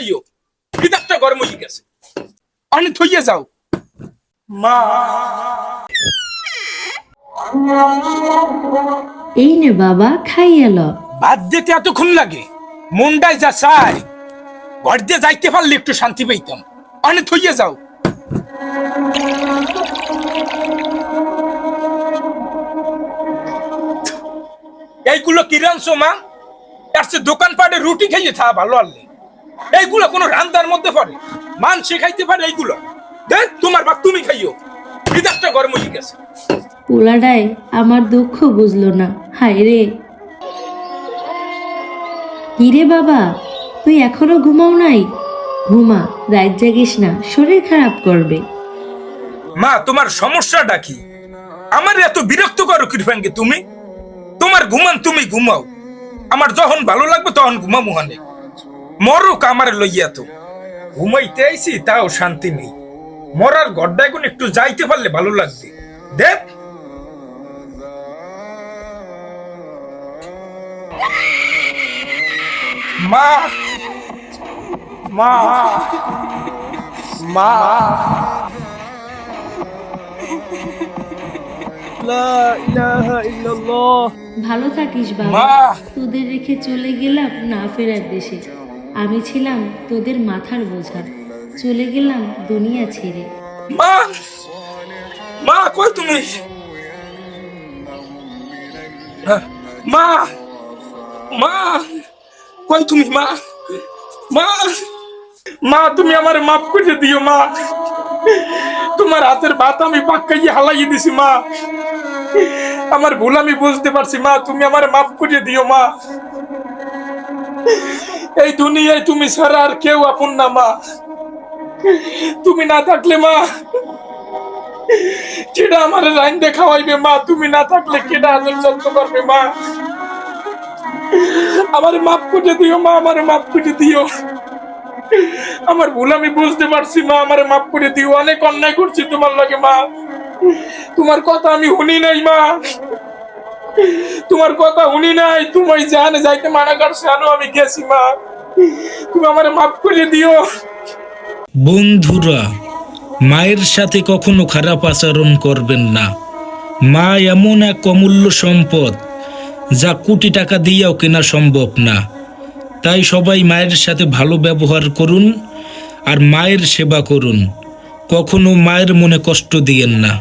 খাইও, বিদাতটা গরম হয়ে গেছে, পানি থইয়ে যাও। মা এই নে বাবা, খাই এলো। ভাত দিতে এতক্ষণ লাগে? মনটাই যা চাই, ঘর দিয়ে যাইতে পারলে একটু শান্তি পাইতাম। পানি থইয়ে যাও। এইগুলো কি রানছো মা? এর চেয়ে দোকানপাটে রুটি খাইয়ে থা ভালো আনলে। এইগুলো কোনো রান্দার মধ্যে পড়ে? মানসে খাইতে পারে এইগুলো? দেখ তোমার ভাত তুমি খাইও, বিদাতটা গরম হয়ে গেছে। পোলাডাই আমার দুঃখ বুঝলো না, হায় রে। কিরে বাবা, তুই এখনো ঘুমাও নাই? ঘুমা, রাত জাগিস না, শরীর খারাপ করবে। মা তোমার সমস্যাটা কি? আমার এত বিরক্ত করো কৃপাঙ্গে তুমি? তোমার ঘুমান তুমি ঘুমাও, আমার যখন ভালো লাগবে তখন ঘুমা মুহানে। মরুক আমার লইয়া, তো ঘুমাইতে আইছি তাও শান্তি নেই। মরার গড্ডা এখন একটু যাইতে পারলে ভালো লাগবে। দেখ মা, মা, মা, লা ইলাহা ইল্লাল্লাহ। ভালো থাকিস বাবা। মা। তোদের রেখে চলে গেলাম না ফেরার দেশে। আমি ছিলাম তোদের মাথার বোঝা, চলে গেলাম দুনিয়া ছেড়ে। মা, মা কই তুমি? মা, মা কই তুমি? মা, মা, মা তুমি আমার মাফ করে দিও মা। তোমার হাতের ভাত আমি পাক্কাইয়ে হালাইয়ে দিছি মা। আমার ভুল আমি বুঝতে পারছি মা, তুমি আমার মাফ করে দিও মা। এই দুনিয়ায় তুমি ছাড়া আর কেউ আপন না মা। তুমি না থাকলে মা কেডা আমার রাইন্দে খাওয়াইবে মা? তুমি না থাকলে কেডা আদর যত্ন করবে মা? আমার মাফ করে দিও মা, আমার মাফ করে দিও। আমার ভুল আমি বুঝতে পারছি মা, আমার মাফ করে দিও। অনেক অন্যায় করছি তোমার লাগে মা। তোমার কথা আমি শুনি নাই মা, তোমার কথা শুনি নাই। তুমি জানে যাইতে মানা করছে, আমি গেছি মা। তুমি আমার মাফ করে দিও। বন্ধুরা, মায়ের সাথে কখনো খারাপ আচরণ করবেন না। মা এমন এক অমূল্য সম্পদ যা কোটি টাকা দিয়েও কেনা সম্ভব না। তাই সবাই মায়ের সাথে ভালো ব্যবহার করুন আর মায়ের সেবা করুন। কখনো মায়ের মনে কষ্ট দিয়েন না।